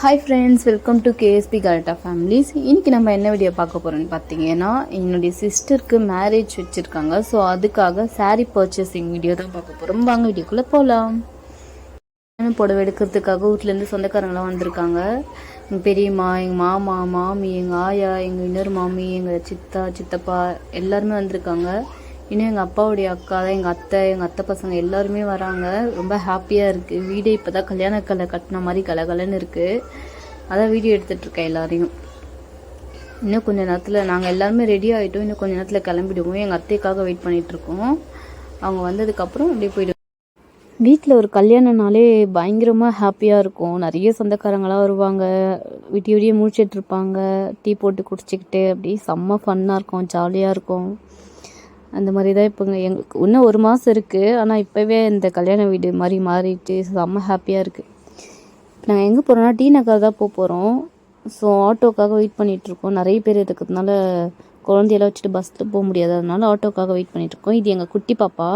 Hi friends, welcome to KSP கரெக்டா families. இன்றைக்கி நம்ம என்ன வீடியோ பார்க்க போகிறோன்னு பார்த்தீங்கன்னா, என்னுடைய சிஸ்டருக்கு மேரேஜ் வச்சுருக்காங்க. ஸோ அதுக்காக சாரீ பர்ச்சேசிங் வீடியோ தான் பார்க்க போகிறோம். வாங்க வீடியோக்குள்ளே போகலாம். புடவை எடுக்கிறதுக்காக வீட்டிலேருந்து சொந்தக்காரங்களாம் வந்திருக்காங்க. எங்கள் பெரியம்மா, எங்கள் மாமா, மாமி, எங்கள் ஆயா, எங்கள் இன்னொரு மாமி, எங்கள் சித்தப்பா எல்லாருமே வந்திருக்காங்க. இன்னும் எங்கள் அப்பாவுடைய அக்கா தான், எங்கள் அத்தை பசங்க எல்லாருமே வராங்க. ரொம்ப ஹாப்பியாக இருக்குது. வீடே இப்போ தான் கல்யாண கலை கட்டின மாதிரி கலகலன்னு இருக்குது. அதான் வீடியோ எடுத்துகிட்ருக்கேன் எல்லாரையும். இன்னும் கொஞ்சம் நேரத்தில் நாங்கள் எல்லாருமே ரெடி ஆகிட்டோம். இன்னும் கொஞ்சம் நேரத்தில் கிளம்பிடுவோம். எங்கள் அத்தைக்காக வெயிட் பண்ணிகிட்ருக்கோம். அவங்க வந்ததுக்கப்புறம் அப்படியே போய்டுவோம். வீட்டில் ஒரு கல்யாணனாலே பயங்கரமாக ஹாப்பியாக இருக்கும். நிறைய சொந்தக்காரங்களாம் வருவாங்க. விடிய முழிச்சிட்ருப்பாங்க. டீ போட்டு குடிச்சிக்கிட்டு அப்படியே செம்ம ஃபன்னாக இருக்கும், ஜாலியாக இருக்கும். அந்த மாதிரி தான் இப்போங்க எங்களுக்கு இன்னும் 1 மாதம் இருக்குது. ஆனால் இப்போவே இந்த கல்யாண வீடு மாதிரி மாறிட்டு செம்ம ஹாப்பியாக இருக்குது. நாங்கள் எங்கே போகிறோன்னா டி நகர் தான் போகிறோம். ஸோ ஆட்டோக்காக வெயிட் பண்ணிகிட்ருக்கோம். நிறைய பேர் இருக்கிறதுனால குழந்தையெல்லாம் வச்சுட்டு பஸ்ஸில் போக முடியாது. அதனால ஆட்டோக்காக வெயிட் பண்ணிகிட்ருக்கோம். இது எங்கள் குட்டி பாப்பா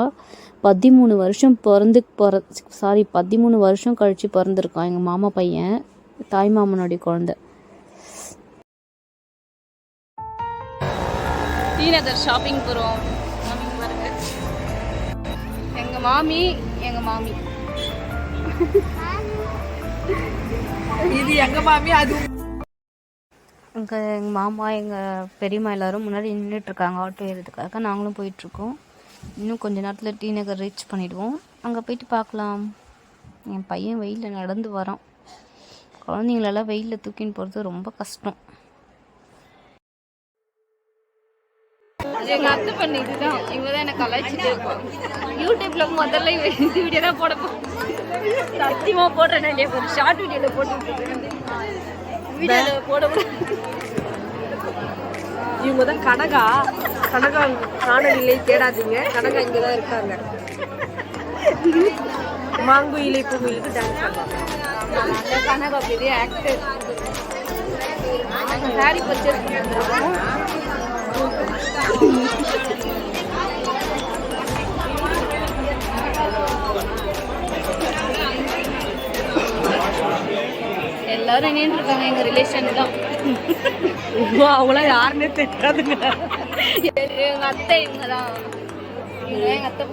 13 வருஷம் கழித்து பிறந்திருக்கான். எங்கள் மாமா பையன், தாய் மாமனுடைய குழந்தை. டி நகர் ஷாப்பிங் போகிறோம். எங்கள் மாமி இது எங்கள் மாமி, அது எங்கள் மாமா, எங்கள் பெரியம்மா எல்லோரும் முன்னாடி நின்றுட்டுருக்காங்க ஆட்டோ ஏறதுக்காக. நாங்களும் போயிட்டுருக்கோம். இன்னும் கொஞ்சம் நேரத்தில் டி நகர் ரீச் பண்ணிவிடுவோம். அங்கே போயிட்டு பார்க்கலாம். என் பையன் வெயிலில் நடந்து வரான். குழந்தைங்களெல்லாம் வெயிலில் தூக்கின்னு போகிறது ரொம்ப கஷ்டம். எங்கள் அத்தை பண்ணி இதுதான். இவங்க தான் எனக்கு கலாய்ச்சிட்டு இருக்கோம். யூடியூப்பில் முதல்ல இந்த வீடியோ தான் போடப்போம். சத்தியமாக போடுறேன் இல்லையா, ஒரு ஷார்ட் வீடியோவில் போட்டு வீடியோவில் போட. இவங்க தான் கனகா காணொலியிலே தேடாதீங்க. கனகா இங்கே தான் இருக்காங்க. மாங்குயிலை பூங்குயிலுக்கு டான்ஸ் பண்ணுவாங்க. கனகா பெரிய ஆக்டர். சாரி பர்ச்சேஸ் பண்ணிருக்கோம். எல்லாரும் நின்று இருக்காங்க. எங்க ரிலேஷன் தான். அவங்களாம் யாருன்னே தெரியாதுங்க. எங்க அத்தை, இவங்க தான். எங்க அத்தை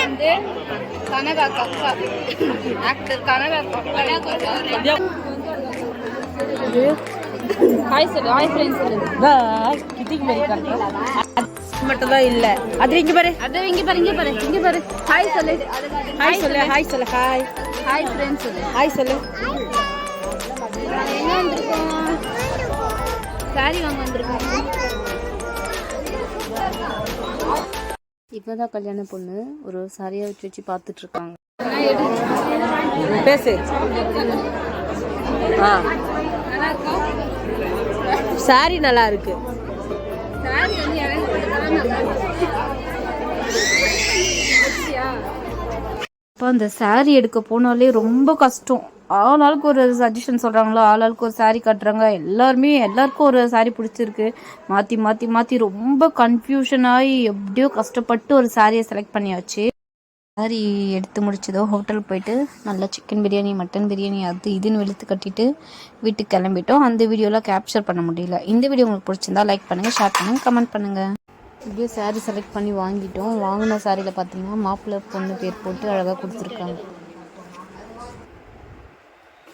வந்து கனகா அக்கா, ஆக்டர் கனகா அக்கா. ஹாய் சொல்லு, ஹாய் ஃப்ரெண்ட்ஸ் சொல்லு. கிட்டிங் மாதிரி மட்டும் தான் இல்லை. அது இங்கே பாரு, இங்க பாரு. ஹாய் சொல்லு, ஹாய் ஹாய் ஃப்ரெண்ட்ஸ் சொல்லு, ஹாய் சொல்லு. எங்க வந்திருக்கோம்? சாரி வாங்க வந்திருக்கோம். இப்போதான் கல்யாண பொண்ணு ஒரு சாரியா வச்சு பார்த்துட்டு இருக்காங்க. பேசு. சாரி நல்லா இருக்கு. இப்போ அந்த சாரி எடுக்க போனாலே ரொம்ப கஷ்டம். ஆளாளுக்கு ஒரு சஜஷன் சொல்கிறாங்களோ, ஆளாளுக்கு ஒரு சாரி காட்டுறாங்க. எல்லாருக்கும் ஒரு சாரி பிடிச்சிருக்கு. மாற்றி ரொம்ப கன்ஃபியூஷன் ஆகி எப்படியோ கஷ்டப்பட்டு ஒரு சாரியை செலக்ட் பண்ணியாச்சு. சாரி எடுத்து முடிச்சதோ ஹோட்டலுக்கு போயிட்டு நல்லா சிக்கன் பிரியாணி, மட்டன் பிரியாணி, அது இதுன்னு வெளுத்து கட்டிட்டு வீட்டுக்கு கிளம்பிட்டோம். அந்த வீடியோலாம் கேப்சர் பண்ண முடியல. இந்த வீடியோ உங்களுக்கு பிடிச்சிருந்தா லைக் பண்ணுங்கள், ஷேர் பண்ணுங்கள், கமெண்ட் பண்ணுங்கள். இப்படியே சாரி செலக்ட் பண்ணி வாங்கிட்டோம். வாங்கின சாரியில் பார்த்தீங்கன்னா மாப்பிள்ளை பொண்ணு பேர் போட்டு அழகாக கொடுத்துருக்காங்க.